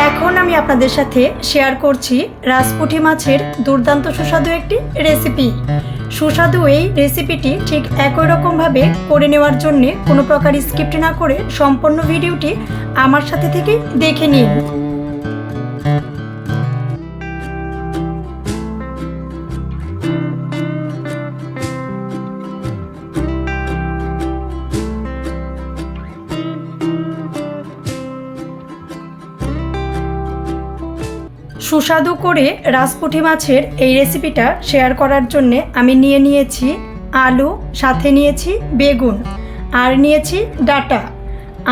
এখন আমি আপনাদের সাথে শেয়ার করছি রাজপুঁটি মাছের দুর্দান্ত সুস্বাদু একটি রেসিপি। সুস্বাদু এই রেসিপিটি ঠিক একই রকমভাবে করে নেওয়ার জন্য কোনো প্রকার স্কিপ না করে সম্পূর্ণ ভিডিওটি আমার সাথে থেকে দেখে নিন। সুস্বাদু করে রাজপুঁটি মাছের এই রেসিপিটা শেয়ার করার জন্যে আমি নিয়েছি আলু, সাথে নিয়েছি বেগুন আর নিয়েছি ডাঁটা।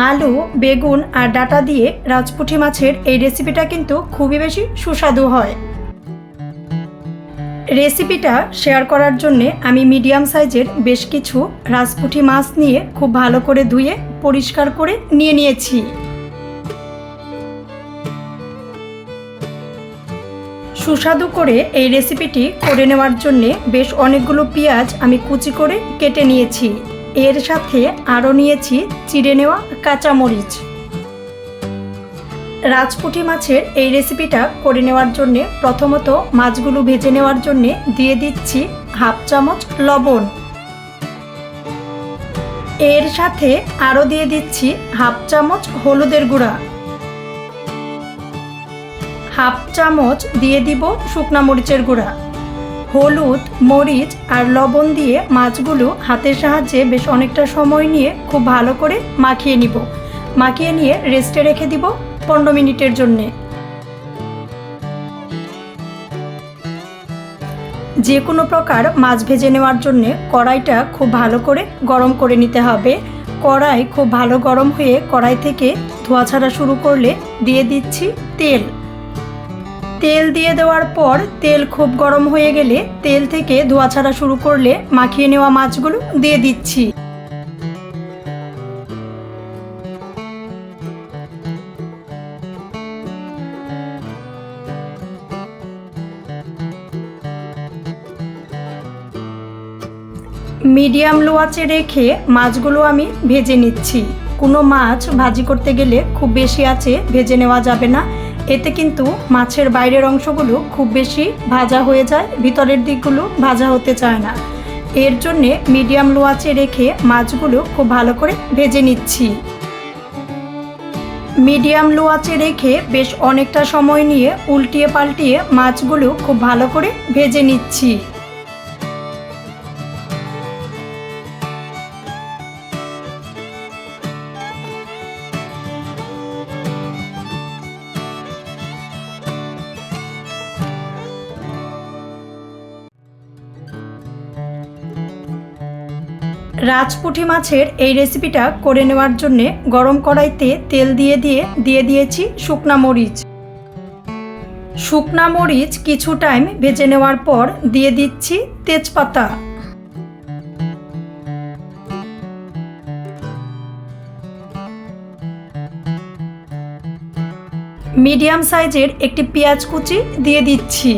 আলু, বেগুন আর ডাঁটা দিয়ে রাজপুঁটি মাছের এই রেসিপিটা কিন্তু খুবই বেশি সুস্বাদু হয়। রেসিপিটা শেয়ার করার জন্যে আমি মিডিয়াম সাইজের বেশ কিছু রাজপুঁটি মাছ নিয়ে খুব ভালো করে ধুয়ে পরিষ্কার করে নিয়েছি। সুস্বাদু করে এই রেসিপিটি করে নেওয়ার জন্যে বেশ অনেকগুলো পেঁয়াজ আমি কুচি করে কেটে নিয়েছি। এর সাথে আরও নিয়েছি চিড়ে নেওয়া কাঁচামরিচ। রাজপুঁটি মাছের এই রেসিপিটা করে নেওয়ার জন্যে প্রথমত মাছগুলো ভেজে নেওয়ার জন্যে দিয়ে দিচ্ছি হাফ চামচ লবণ। এর সাথে আরও দিয়ে দিচ্ছি হাফ চামচ হলুদের গুঁড়া, হাফ চামচ দিয়ে দিব শুকনা মরিচের গুঁড়া। হলুদ, মরিচ আর লবণ দিয়ে মাছগুলো হাতের সাহায্যে বেশ অনেকটা সময় নিয়ে খুব ভালো করে মাখিয়ে নিব। মাখিয়ে নিয়ে রেস্টে রেখে দিব 15 মিনিটের জন্যে। যে কোনো প্রকার মাছ ভেজে নেওয়ার জন্যে কড়াইটা খুব ভালো করে গরম করে নিতে হবে। কড়াই খুব ভালো গরম হয়ে কড়াই থেকে ধোঁয়া ছাড়া শুরু করলে দিয়ে দিচ্ছি তেল। তেল দিয়ে দেওয়ার পর তেল খুব গরম হয়ে গেলে তেল থেকে ধোঁয়া ছাড়া শুরু করলে মাখিয়ে নেওয়া মাছগুলো দিয়ে দিচ্ছি। মিডিয়াম লো আঁচে রেখে মাছগুলো আমি ভেজে নিচ্ছি। কোনো মাছ ভাজি করতে গেলে খুব বেশি আঁচে ভেজে নেওয়া যাবে না, এতে কিন্তু মাছের বাইরের অংশগুলো খুব বেশি ভাজা হয়ে যায়, ভিতরের দিকগুলো ভাজা হতে চায় না। এর জন্যে মিডিয়াম লো আঁচে রেখে মাছগুলো খুব ভালো করে ভেজে নিচ্ছি। মিডিয়াম লো আঁচে রেখে বেশ অনেকটা সময় নিয়ে উল্টিয়ে পাল্টিয়ে মাছগুলো খুব ভালো করে ভেজে নিচ্ছি। রাজপুঁটি মাছের এই রেসিপিটা করে নেওয়ার জন্যে গরম কড়াইতে তেল দিয়ে দিয়েছি শুকনা মরিচ। শুকনা মরিচ কিছু টাইম ভেজে নেওয়ার পর দিয়ে দিচ্ছি তেজপাতা। মিডিয়াম সাইজের একটি পেঁয়াজ কুচি দিয়ে দিচ্ছি।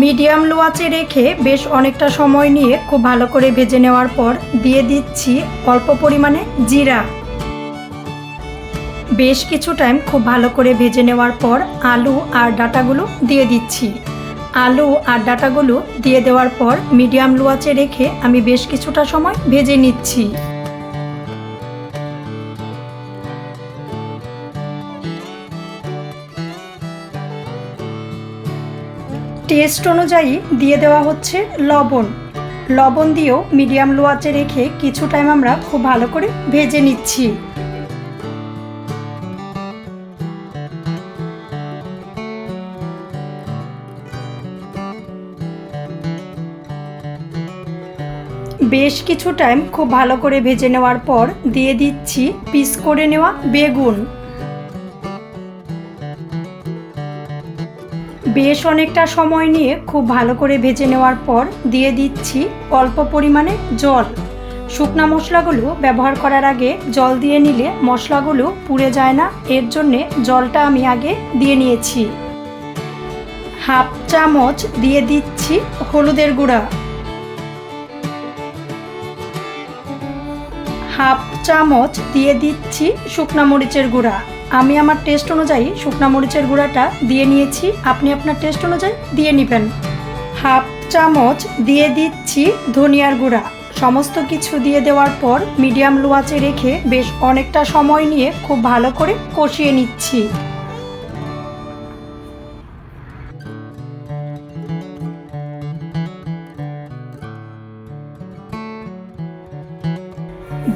মিডিয়াম লো আঁচে রেখে বেশ অনেকটা সময় নিয়ে খুব ভালো করে ভেজে নেওয়ার পর দিয়ে দিচ্ছি অল্প পরিমাণে জিরা। বেশ কিছু টাইম খুব ভালো করে ভেজে নেওয়ার পর আলু আর ডাঁটাগুলো দিয়ে দিচ্ছি। আলু আর ডাঁটাগুলো দিয়ে দেওয়ার পর মিডিয়াম লো আঁচে রেখে আমি বেশ কিছুটা সময় ভেজে নিচ্ছি। টেস্ট অনুযায়ী দিয়ে দেওয়া হচ্ছে লবণ। লবণ দিয়েও মিডিয়াম লো আঁচে রেখে কিছু টাইম আমরা খুব ভালো করে ভেজে নিচ্ছি। বেশ কিছু টাইম খুব ভালো করে ভেজে নেওয়ার পর দিয়ে দিচ্ছি পিস করে নেওয়া বেগুন। বেশ অনেকটা সময় নিয়ে খুব ভালো করে ভেজে নেওয়ার পর দিয়ে দিচ্ছি অল্প পরিমাণে জল। শুকনা মশলাগুলো ব্যবহার করার আগে জল দিয়ে নিলে মশলাগুলো পুড়ে যায় না, এর জন্যে জলটা আমি আগে দিয়ে নিয়েছি। হাফ চামচ দিয়ে দিচ্ছি হলুদের গুঁড়া, হাফ চামচ দিয়ে দিচ্ছি শুকনা মরিচের গুঁড়া। আমি আমার টেস্ট অনুযায়ী শুকনা মরিচের গুঁড়াটা দিয়ে নিয়েছি, আপনি আপনার টেস্ট অনুযায়ী দিয়ে নেবেন। হাফ চামচ দিয়ে দিচ্ছি ধনিয়ার গুঁড়া। সমস্ত কিছু দিয়ে দেওয়ার পর মিডিয়াম লো আঁচে রেখে বেশ অনেকটা সময় নিয়ে খুব ভালো করে কষিয়ে নিচ্ছি।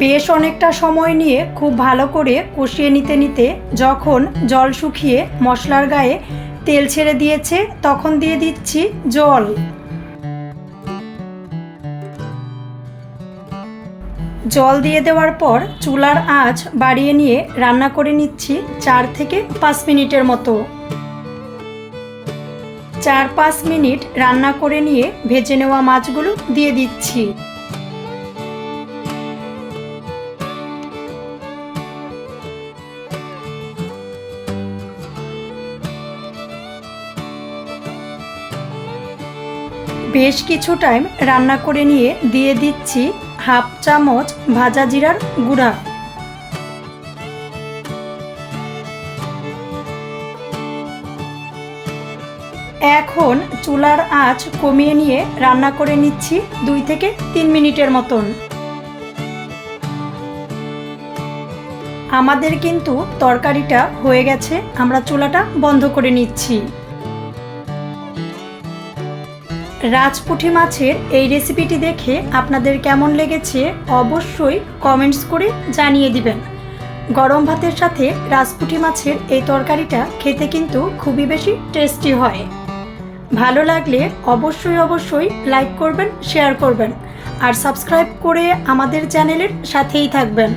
বেশ অনেকটা সময় নিয়ে খুব ভালো করে কষিয়ে নিতে নিতে যখন জল শুকিয়ে মশলার গায়ে তেল ছেড়ে দিয়েছে তখন দিয়ে দিচ্ছি জল। জল দিয়ে দেওয়ার পর চুলার আঁচ বাড়িয়ে নিয়ে রান্না করে নিচ্ছি 4 থেকে 5 মিনিটের মতো। 4-5 মিনিট রান্না করে নিয়ে ভেজে নেওয়া মাছগুলো দিয়ে দিচ্ছি। বেশ কিছু টাইম রান্না করে নিয়ে দিয়ে দিচ্ছি হাফ চামচ ভাজা জিরার গুঁড়া। এখন চুলার আঁচ কমিয়ে নিয়ে রান্না করে নিচ্ছি 2 থেকে 3 মিনিটের মতন। আমাদের কিন্তু তরকারিটা হয়ে গেছে, আমরা চুলাটা বন্ধ করে নিচ্ছি। রাজপুঁটি মাছের এই রেসিপিটি দেখে আপনাদের কেমন লেগেছে অবশ্যই কমেন্টস করে জানিয়ে দিবেন। গরম ভাতের সাথে রাজপুঁটি মাছের এই তরকারিটা খেতে কিন্তু খুবই বেশি টেস্টি হয়। ভালো লাগলে অবশ্যই লাইক করবেন, শেয়ার করবেন আর সাবস্ক্রাইব করে আমাদের চ্যানেলের সাথেই থাকবেন।